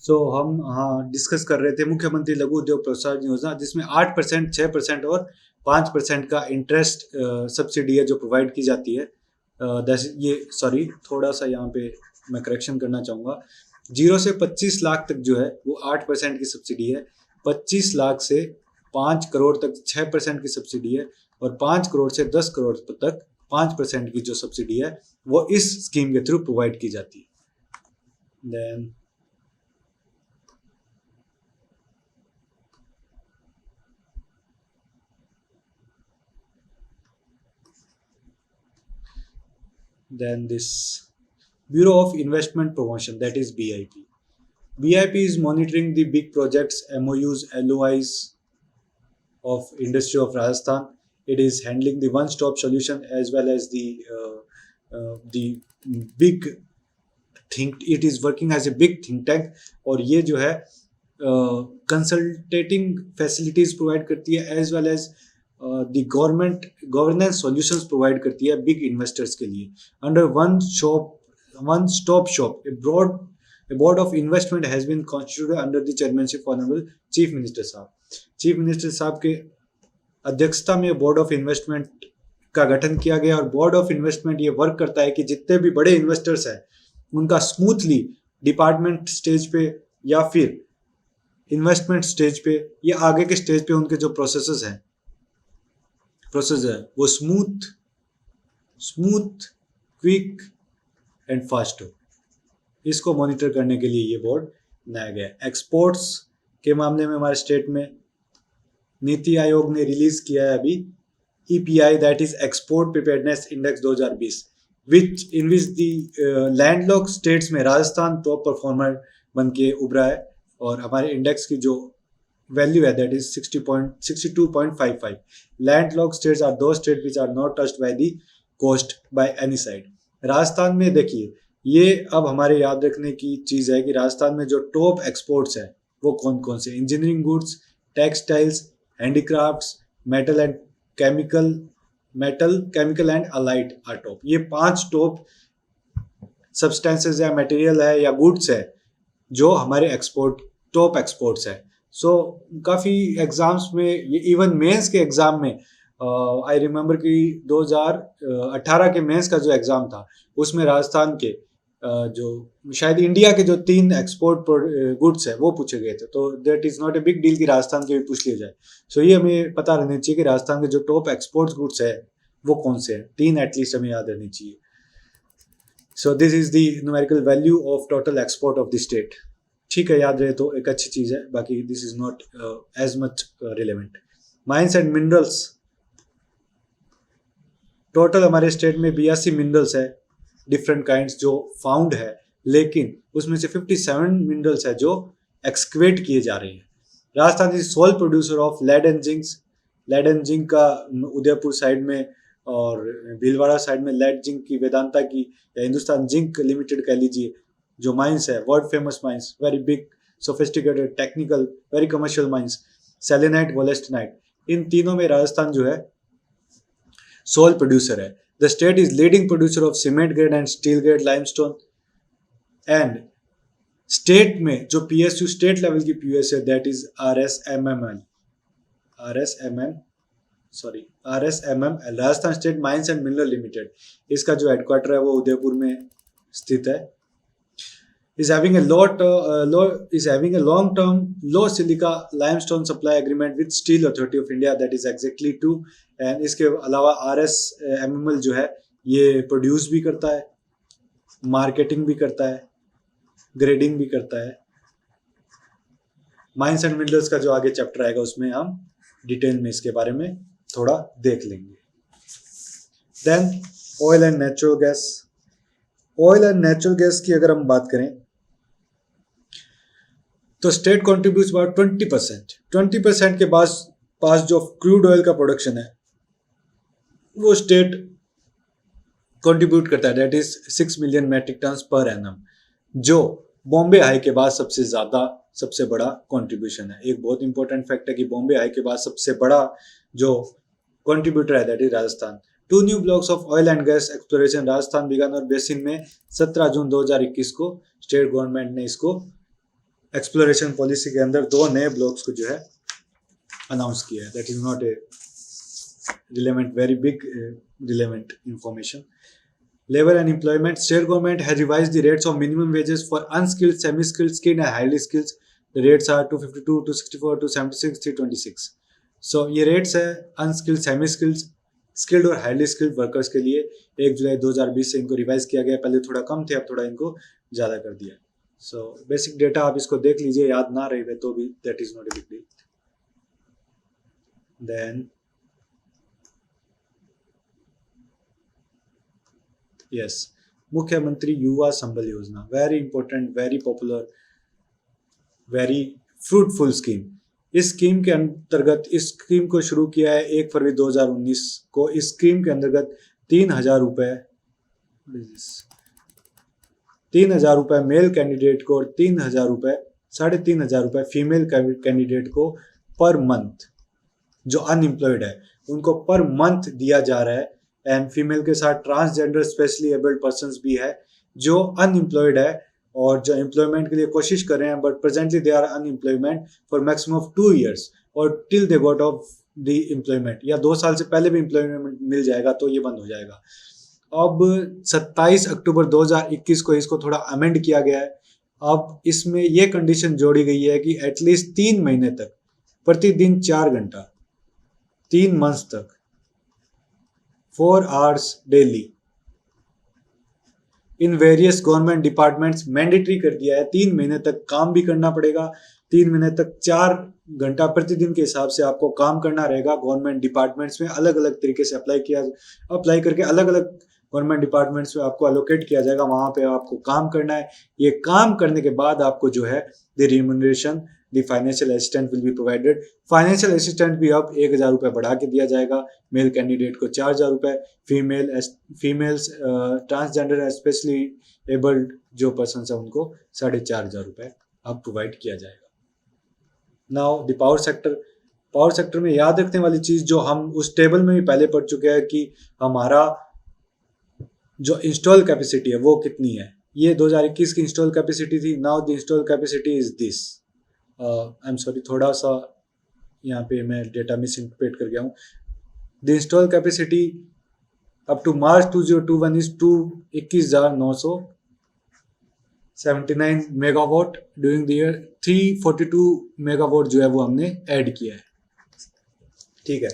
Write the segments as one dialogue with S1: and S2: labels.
S1: सो हम हाँ डिस्कस कर रहे थे मुख्यमंत्री लघु उद्योग प्रोत्साहन योजना, जिसमें 8%, 6% और 5% का इंटरेस्ट सब्सिडी है जो प्रोवाइड की जाती है। ये सॉरी, थोड़ा सा यहाँ पे मैं करेक्शन करना चाहूँगा। 0 से 25 लाख तक जो है वो 8% की सब्सिडी है, 25 लाख से 5 करोड़ तक 6% की सब्सिडी है, और 5 करोड़ से 10 करोड़ तक 5% की जो सब्सिडी है वो इस स्कीम के थ्रू प्रोवाइड की जाती है। Then this Bureau of Investment Promotion, that is BIP. BIP is monitoring the big projects, MOUs, LOIs of Industry of Rajasthan. It is handling the one-stop solution as well as the big think. It is working as a big think tank, और ये जो है कंसल्टेटिंग facilities provide करती है as well as the government governance solutions provide करती है big investors के लिए। Under one stop shop a board of investment has been constituted under the chairmanship of honorable chief minister साहब। चीफ मिनिस्टर साहब के अध्यक्षता में बोर्ड ऑफ इन्वेस्टमेंट का गठन किया गया, और बोर्ड ऑफ इन्वेस्टमेंट ये वर्क करता है कि जितने भी बड़े इन्वेस्टर्स हैं उनका स्मूथली डिपार्टमेंट स्टेज पे या फिर इन्वेस्टमेंट स्टेज पे या आगे के स्टेज पे उनके जो प्रोसेस है वो स्मूथ क्विक एंड फास्ट हो। इसको मॉनिटर करने के लिए ये बोर्ड बनाया गया। एक्सपोर्ट्स के मामले में हमारे स्टेट में नीति आयोग ने रिलीज किया है अभी EPI, that is export preparedness index 2020, in which the landlock states में राजस्थान टॉप परफॉर्मर बन के उभरा है, और हमारे इंडेक्स की जो वैल्यू है that is 62.55। Landlock states are दो state which are not touched by the coast by any side. Rajasthan में देखिए, ये अब हमारे याद रखने की चीज़ है कि राजस्थान में जो टॉप एक्सपोर्ट्स है वो कौन कौन से, engineering goods, textiles, handicrafts, metal chemical and allied are top. ये 5 टॉप सब्सटेंसेस या मटेरियल है या गुड्स है जो हमारे टॉप एक्सपोर्ट्स है। सो काफ़ी एग्जाम्स में, ये इवन मेंस के एग्जाम में आई रिमेम्बर कि 2018 के मेंस का जो एग्जाम था उसमें राजस्थान के जो शायद इंडिया के जो 3 एक्सपोर्ट गुड्स है वो पूछे गए थे, तो that is not a big deal कि राजस्थान के भी पूछ लिया जाए। सो ये हमें पता रहना चाहिए कि राजस्थान के जो टॉप एक्सपोर्ट गुड्स है वो कौन से हैं, 3 एटलीस्ट हमें याद रहनी चाहिए। So this is the numerical value of total export of the state. ठीक है, याद रहे तो एक अच्छी चीज़ है, बाकी this is not as much relevant. Mines and minerals, total हमारे स्टेट में 82 मिनरल्स है डिफरेंट काइंड्स जो फाउंड है, लेकिन उसमें से 57 मिनरल्स है जो एक्सकवेट किए जा रहे हैं। Rajasthan is sole producer of lead and zinc का उदयपुर साइड में और भीलवाड़ा साइड में लेड जिंक की, वेदांता की या हिंदुस्तान जिंक लिमिटेड कह लीजिए, जो माइंस है world famous mines, very big sophisticated technical very commercial mines, selenite, wollastonite, इन तीनों में राजस्थान जो है सोल प्रोड्यूसर है। The state is leading producer of cement grade and steel grade limestone, and state में जो PSU स्टेट लेवल की PSU है that is RSMML, Rajasthan state mines and mineral limited. इसका जो हेडक्वार्टर है वो उदयपुर में स्थित है। is having a long term low silica limestone supply agreement with Steel Authority of India, that is exactly true। And इसके अलावा RSMML जो है ये प्रोड्यूस भी करता है, मार्केटिंग भी करता है, ग्रेडिंग भी करता है। माइंस एंड मिनरल्स का जो आगे चैप्टर आएगा उसमें हम डिटेल में इसके बारे में थोड़ा देख लेंगे। Then oil and natural gas की अगर हम बात करें तो स्टेट कॉन्ट्रीब्यूट्स अबाउट 20% के पास जो क्रूड ऑयल का प्रोडक्शन है वो स्टेट कंट्रीब्यूट करता है, that is 6 million metric tonne per annum, जो बॉम्बे हाई के बाद सबसे बड़ा कंट्रीब्यूशन है। एक बहुत इंपॉर्टेंट फैक्ट है कि बॉम्बे हाई के बाद सबसे बड़ा जो कंट्रीब्यूटर है that is Rajasthan. 2 new blocks of oil and gas exploration Rajasthan Bikaner basin में 17 जून 2021 को स्टेट गवर्नमेंट ने इसको एक्सप्लोरेशन पॉलिसी के अंदर 2 नए ब्लॉक्स को जो है अनाउंस किया है. That is not a relevant, very big relevant information. Labor and employment. State government has revised the rates of minimum wages for unskilled, semi-skilled, skilled and highly skilled. The rates are 252, 264, 276, 326. So ये rates है unskilled, semi-skilled, skilled और highly skilled workers के लिए 1 जुलाई 2020 से इनको revise किया गया. पहले थोड़ा कम थे, अब थोड़ा इनको ज़्यादा कर दिया. So basic data आप इसको देख लीजिए, याद ना रहे तो भी that is not a big deal. Then yes, मुख्यमंत्री युवा संबल योजना, very important, very popular, very fruitful scheme. इस स्कीम के अंतर्गत इस स्कीम को शुरू किया है 1 फरवरी 2019 को. इस स्कीम के अंतर्गत 3,000 रुपए, 3,000 रुपए मेल कैंडिडेट को और 3,000 रुपए, 3,500 रुपए फीमेल कैंडिडेट को पर मंथ, जो अनएम्प्लॉयड है उनको पर मंथ दिया जा रहा है. एंड फीमेल के साथ ट्रांसजेंडर स्पेशली एबल्ड पर्सन्स भी है जो अनएम्प्लॉयड है और जो एम्प्लॉयमेंट के लिए कोशिश कर रहे हैं, but presently they are unemployment for maximum of 2 years और till they got of the employment, या 2 साल से पहले भी एम्प्लॉयमेंट मिल जाएगा तो ये बंद हो जाएगा. अब 27 अक्टूबर 2021 को इसको थोड़ा अमेंड किया गया है. अब इसमें यह कंडीशन जोड़ी गई है कि एटलीस्ट 3 महीने तक प्रतिदिन 4 घंटा, 3 मंथ्स तक 4 hours daily in various government departments mandatory कर दिया है. 3 महीने तक काम भी करना पड़ेगा. 3 महीने तक 4 घंटा प्रतिदिन के हिसाब से आपको काम करना रहेगा. गवर्नमेंट डिपार्टमेंट्स में अलग अलग तरीके से अप्लाई करके अलग अलग गवर्नमेंट डिपार्टमेंट्स में आपको अलोकेट किया जाएगा. वहां पे आपको काम करना है. ये काम करने के बाद आपको जो है the remuneration, the financial assistant will be provided. Financial assistant भी अब 1,000 रुपए बढ़ा के दिया जाएगा. मेल कैंडिडेट को 4,000 रुपए, फीमेल्स ट्रांसजेंडर स्पेशली एबल्ड जो पर्सन है उनको 4,500 रुपए अब प्रोवाइड किया जाएगा. Now the power sector. Power sector में याद रखने वाली चीज जो हम उस टेबल में भी पहले पढ़ चुके हैं कि हमारा जो इंस्टॉल कैपेसिटी है वो कितनी है. ये 2021 की इंस्टॉल कैपेसिटी थी. Now the install capacity is this. I am sorry, थोड़ा सा यहाँ पे मैं डेटा मिस इंटरप्रेट कर गया हूँ. The install capacity up to March 2021 is 21,979 megawatt. During the year 342 megawatt जो है वो हमने ऐड किया है. ठीक है.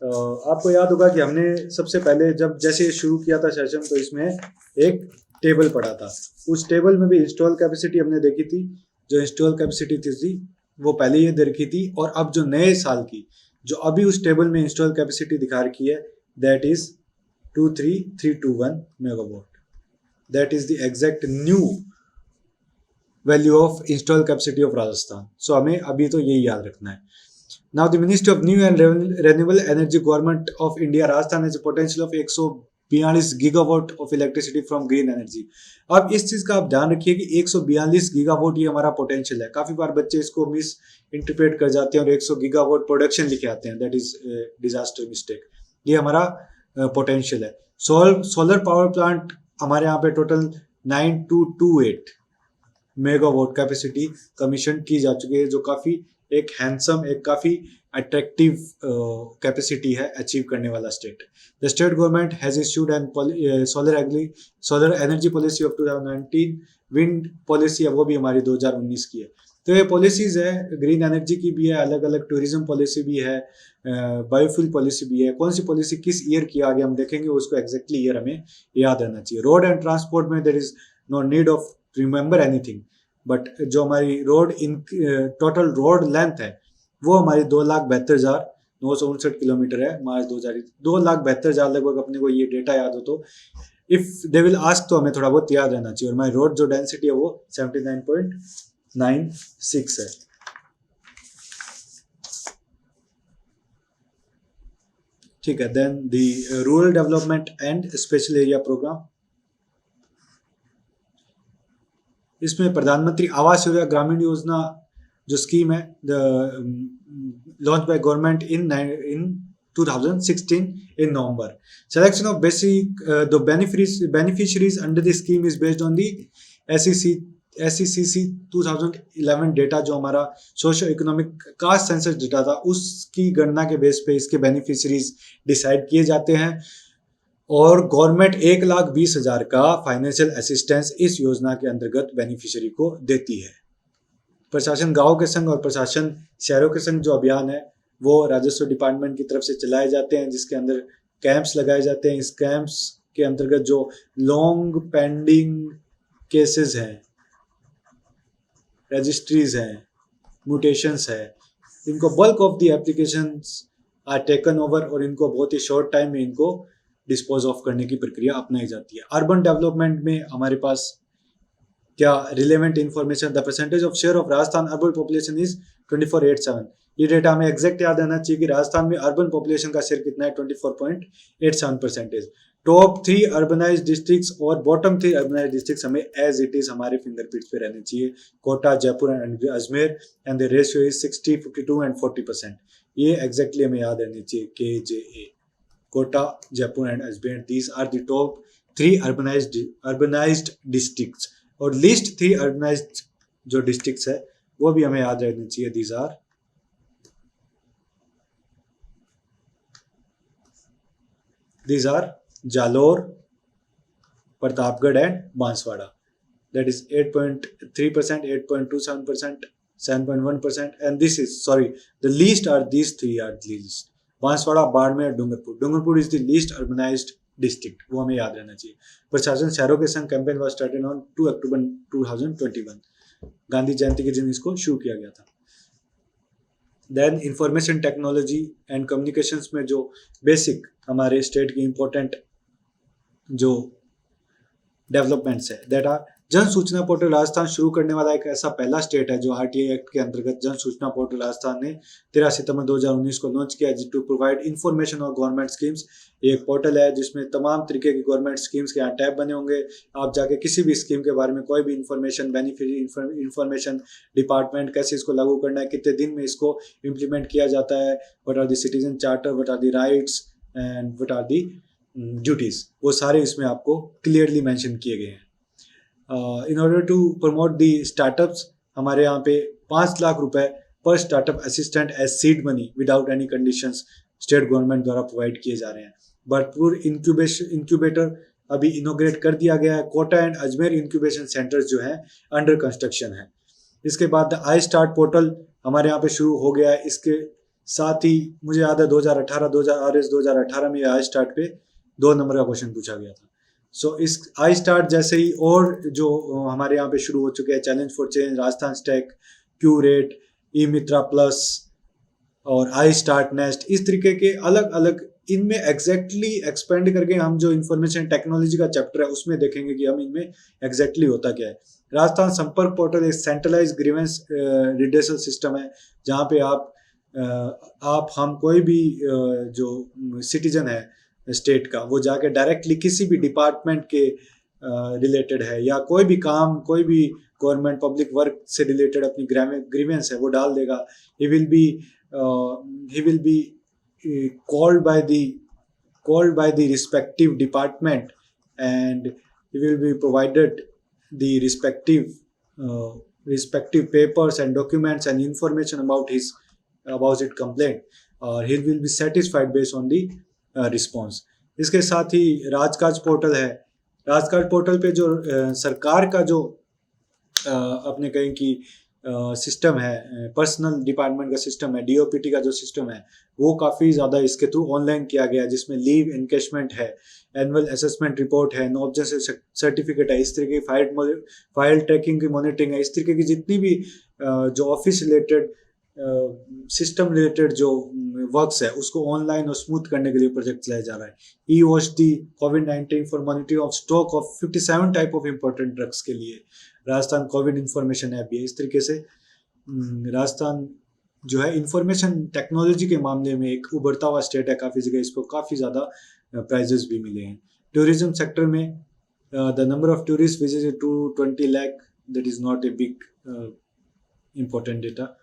S1: आपको याद होगा कि हमने सबसे पहले जब जैसे शुरू किया था सेशन तो इसमें एक टेबल पढ़ा था. उस टेबल में भी इंस्टॉल कैपेसिटी हमने देखी थी. जो इंस्टॉल कैपेसिटी थी वो पहले ये दे रखी थी, और अब जो नए साल की जो अभी उस टेबल में इंस्टॉल कैपेसिटी दिखा रखी है that is 23,321 megawatt. That is the exact new value of install capacity of Rajasthan. So हमें अभी तो यही याद रखना है. Now the Ministry of New and Renewable Energy Government of India Rajasthan has a potential of 142 gigawatt of electricity from green energy. अब इस चीज का आप ध्यान रखिए कि 142 गीगावाट ये हमारा पोटेंशियल है. काफी बार बच्चे इसको मिस इंटरप्रेट कर जाते हैं और 100 गीगावाट प्रोडक्शन लिखे आते हैं. That is disaster mistake. ये हमारा पोटेंशियल है. सोलर पावर प्लांट हमारे यहाँ पे टोटल 9228 मेगावाट कैपेसिटी कमीशन की जा चुकी है, जो काफी एक हैंडसम, एक काफी अट्रैक्टिव कैपेसिटी है अचीव करने वाला state. The state government has issued an solar energy policy of 2019. Wind policy है वो भी हमारी 2019 की है. तो ये पॉलिसीज है, ग्रीन एनर्जी की भी है, अलग अलग टूरिज्म पॉलिसी भी है, बायोफ्यूल पॉलिसी भी है. कौन सी पॉलिसी किस ईयर की आगे हम देखेंगे, उसको एग्जैक्टली ईयर हमें याद रहना चाहिए. रोड एंड ट्रांसपोर्ट में there is no need of remember anything, but जो हमारी रोड टोटल रोड लेंथ है वो हमारी 2,72,959 किलोमीटर है. मार्च 2020 2,72,000 लगभग. अपने को ये डेटा याद हो तो इफ दे विल आस्क तो हमें थोड़ा बहुत याद रहना चाहिए. और हमारी रोड जो डेंसिटी है वो 79.96 है. ठीक है. Then the rural development and special area programme. इसमें प्रधानमंत्री आवास योजना ग्रामीण योजना जो स्कीम है launch by government in 2016 in November. Selection of basic the beneficiaries under the scheme is based on the SEC SECC 2011 data जो हमारा socio economic caste census data था, उसकी गणना के बेस पे इसके बेनिफिशरीज डिसाइड किए जाते हैं और गवर्नमेंट 1,20,000 का फाइनेंशियल असिस्टेंस इस योजना के अंतर्गत बेनिफिशियरी को देती है। प्रशासन गांव के संग और प्रशासन शहरों के संग जो अभियान है वो राजस्व डिपार्टमेंट की तरफ से चलाए जाते हैं, जिसके अंदर कैंप्स लगाए जाते हैं। इस कैंप्स के अंतर्गत जो लॉन्ग पेंडिंग केसेस हैं, रजिस्ट्रीज हैं, म्यूटेशंस है, इनको bulk of the applications are taken over और इनको बहुत ही शॉर्ट टाइम में इनको डिस्पोज ऑफ करने की प्रक्रिया अपनाई जाती है। अर्बन डेवलपमेंट में हमारे पास क्या relevant information, the percentage of share of Rajasthan urban population is 2487। ये डेटा हमें एग्जैक्ट याद रहना चाहिए कि राजस्थान में अर्बन पॉपुलेशन का शेयर कितना है, 24.87%। टॉप 3 अर्बनाइज्ड डिस्ट्रिक्ट्स और बॉटम 3 अर्बनाइज्ड डिस्ट्रिक्ट्स हमें एज इट इज हमारे फिंगरप्रिंट्स पे रहने चाहिए, Kota, Jaipur and Ajmer, and the ratio is 60, 52 and 40%। ये एग्जैक्टली हमें याद रहनी चाहिए, KJA, Kota, Jaipur and Ajmer, these are the top 3 urbanised districts. और लिस्ट 3 अर्बनाइज्ड जो डिस्ट्रिक्ट्स है वो भी हमें याद रहनी चाहिए, these are Jalore, Pratapgarh and Banswara. That is 8.3%, 8.27%, 7.1%, and this is the least are these 3 are the least. Banswara, Barmer, Dungarpur. Dungarpur is the least urbanised district, वो हमें याद रहना चाहिए। प्रशासन शहरों के संग campaign was started on 2 October 2021, Gandhi Jayanti के दिन इसको शुरू किया गया था। Then information technology and communications में जो बेसिक हमारे स्टेट की इंपॉर्टेंट जो डेवलपमेंट्स है, दैट आर जन सूचना पोर्टल राजस्थान शुरू करने वाला एक ऐसा पहला स्टेट है जो RTI एक्ट के अंतर्गत जन सूचना पोर्टल राजस्थान ने 13 सितंबर 2019 को लॉन्च किया, टू प्रोवाइड इंफॉर्मेशन और गवर्नमेंट स्कीम्स। ये एक पोर्टल है जिसमें तमाम तरीके की गवर्नमेंट स्कीम्स के यहाँ टैब बने होंगे। आप जाके किसी भी स्कीम के बारे में कोई भी इंफॉर्मेशन, बेनिफिट इंफॉर्मेशन, डिपार्टमेंट कैसे इसको लागू करना है, कितने दिन में इसको इम्प्लीमेंट किया जाता है, what are the citizen charter, what are the rights and what are the duties, वो सारे इसमें आपको क्लियरली मेंशन किए गए हैं। In order to promote the startups, हमारे यहाँ पे 5 लाख रुपए पर startup assistant as seed money without any conditions state government द्वारा प्रोवाइड किए जा रहे हैं। भरतपुर इंक्यूबेटर अभी इनोग्रेट कर दिया गया है। Kota and Ajmer incubation centres जो है अंडर कंस्ट्रक्शन है। इसके बाद द आई स्टार्ट पोर्टल हमारे यहाँ पे शुरू हो गया है। इसके साथ ही मुझे याद है 2018 में आई स्टार्ट पे 2 नंबर का क्वेश्चन पूछा गया था। सो इस आई स्टार्ट जैसे ही और जो हमारे यहाँ पे शुरू हो चुके हैं, challenge for change, Rajasthan stack, curate, E Mitra plus और आई स्टार्ट नेस्ट, इस तरीके के अलग अलग इनमें एग्जैक्टली एक्सपेंड करके हम जो इंफॉर्मेशन टेक्नोलॉजी का चैप्टर है उसमें देखेंगे कि हम इनमें एग्जैक्टली होता क्या है। राजस्थान संपर्क पोर्टल एक सेंट्रलाइज ग्रीवेंस रिड्रेसल सिस्टम है जहाँ पे हम कोई भी जो सिटीजन है स्टेट का, वो जाके डायरेक्टली किसी भी डिपार्टमेंट के रिलेटेड है या कोई भी काम, कोई भी गवर्नमेंट पब्लिक वर्क से रिलेटेड अपनी ग्रीवेंस है वो डाल देगा। He will be called by the respective department and he will be provided the respective papers and documents and information about his complaint or he will be satisfied based on the response। इसके साथ ही राजकाज portal है। राजकाज portal पे जो सरकार का जो अपने कहीं की सिस्टम है, पर्सनल डिपार्टमेंट का सिस्टम है, DOPT का जो सिस्टम है वो काफ़ी ज़्यादा इसके थ्रू ऑनलाइन किया गया है, जिसमें लीव एनकेशमेंट है, एनुअल असेसमेंट रिपोर्ट है, नो ऑब्जेक्शन सर्टिफिकेट है, इस तरीके की फाइल ट्रैकिंग की मॉनिटरिंग है, इस तरीके की जितनी भी जो ऑफिस रिलेटेड सिस्टम रिलेटेड जो वर्क्स है उसको ऑनलाइन और स्मूथ करने के लिए प्रोजेक्ट चलाया जा रहा है। ई-वॉच दी कोविड-19 for monitoring of stock of 57 type of important drugs के लिए राजस्थान कोविड इंफॉर्मेशन ऐप भी है। इस तरीके से राजस्थान जो है इंफॉर्मेशन टेक्नोलॉजी के मामले में एक उभरता हुआ स्टेट है। काफ़ी जगह इसको काफ़ी ज़्यादा प्राइजेस भी मिले हैं। टूरिज्म सेक्टर में the number of tourist visited to 20 lakh, that is not a big important data.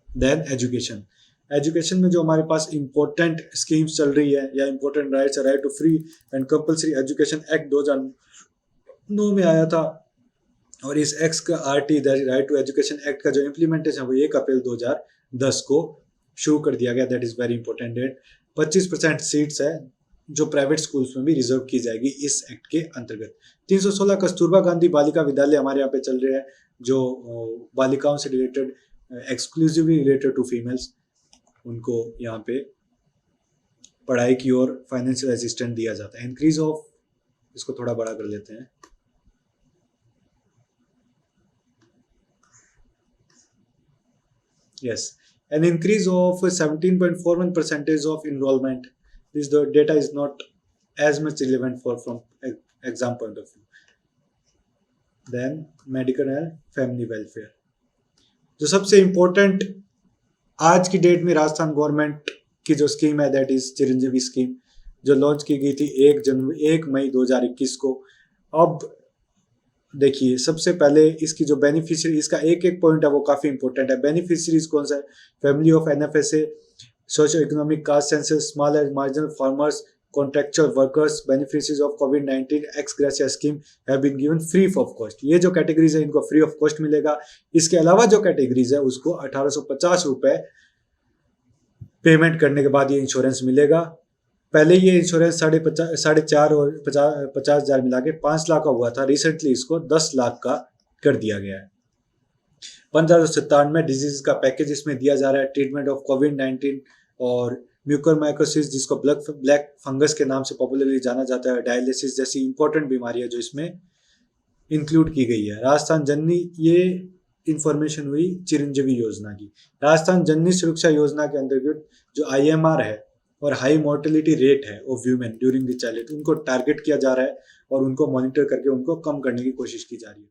S1: Then education. Education में जो हमारे पास इंपॉर्टेंट स्कीम्स चल रही है या important rights, right to free and compulsory education act 2009 में आया था, और इस एक्ट का RT right to education act का जो इम्प्लीमेंटेशन है वो 1 अप्रैल 2010 को शुरू कर दिया गया। That is very important date. 25% seats है जो प्राइवेट स्कूल्स में भी रिजर्व की जाएगी इस एक्ट के अंतर्गत। 316 कस्तूरबा गांधी बालिका विद्यालय हमारे यहाँ पे चल रहे हैं, जो बालिकाओं से related, exclusively related to females, उनको यहाँ पे पढ़ाई की ओर फाइनेंशियल असिस्टेंट दिया जाता है। इंक्रीज ऑफ, इसको थोड़ा बड़ा कर लेते हैं, yes, an increase of 17.41% of enrollment. This the data is not as much relevant for from exam point of view. Then medical and family welfare, जो सबसे इम्पोर्टेंट आज की डेट में राजस्थान गवर्नमेंट की जो स्कीम है, दैट इज चिरंजीवी स्कीम, जो launch की गई थी 1 मई 2021 को। अब देखिए, सबसे पहले इसकी जो बेनिफिशियरी, इसका एक एक पॉइंट है वो काफी इंपॉर्टेंट है। बेनिफिशियरीज कौन सा है? Family of NFSA, socio economic caste census, small and marginal farmers, contractual workers, beneficiaries of कोविड-19 ex gratia scheme have been given free of cost. ये जो कैटेगरीज है इनको फ्री ऑफ कॉस्ट मिलेगा। इसके अलावा जो कैटेगरीज है उसको 1850 रुपए पेमेंट करने के बाद ये इंश्योरेंस मिलेगा। पहले ये इंश्योरेंस 4.5 और 50,000 मिला के 5 लाख का हुआ था। रिसेंटली इसको 10 लाख का कर दिया गया है। 1597 डिजीज का पैकेज इसमें दिया जा रहा है। ट्रीटमेंट ऑफ कोविड-19 और म्यूकोरमाइकोसिस, जिसको ब्लैक फंगस के नाम से पॉपुलरली जाना जाता है, डायलिसिस जैसी इंपॉर्टेंट बीमारियां जो इसमें इंक्लूड की गई है। राजस्थान जननी, ये इंफॉर्मेशन हुई चिरंजीवी योजना की। राजस्थान जननी सुरक्षा योजना के अंतर्गत जो IMR है और हाई मोर्टेलिटी रेट है of women during the childhood, उनको टारगेट किया जा रहा है और उनको मॉनिटर करके उनको कम करने की कोशिश की जा रही है।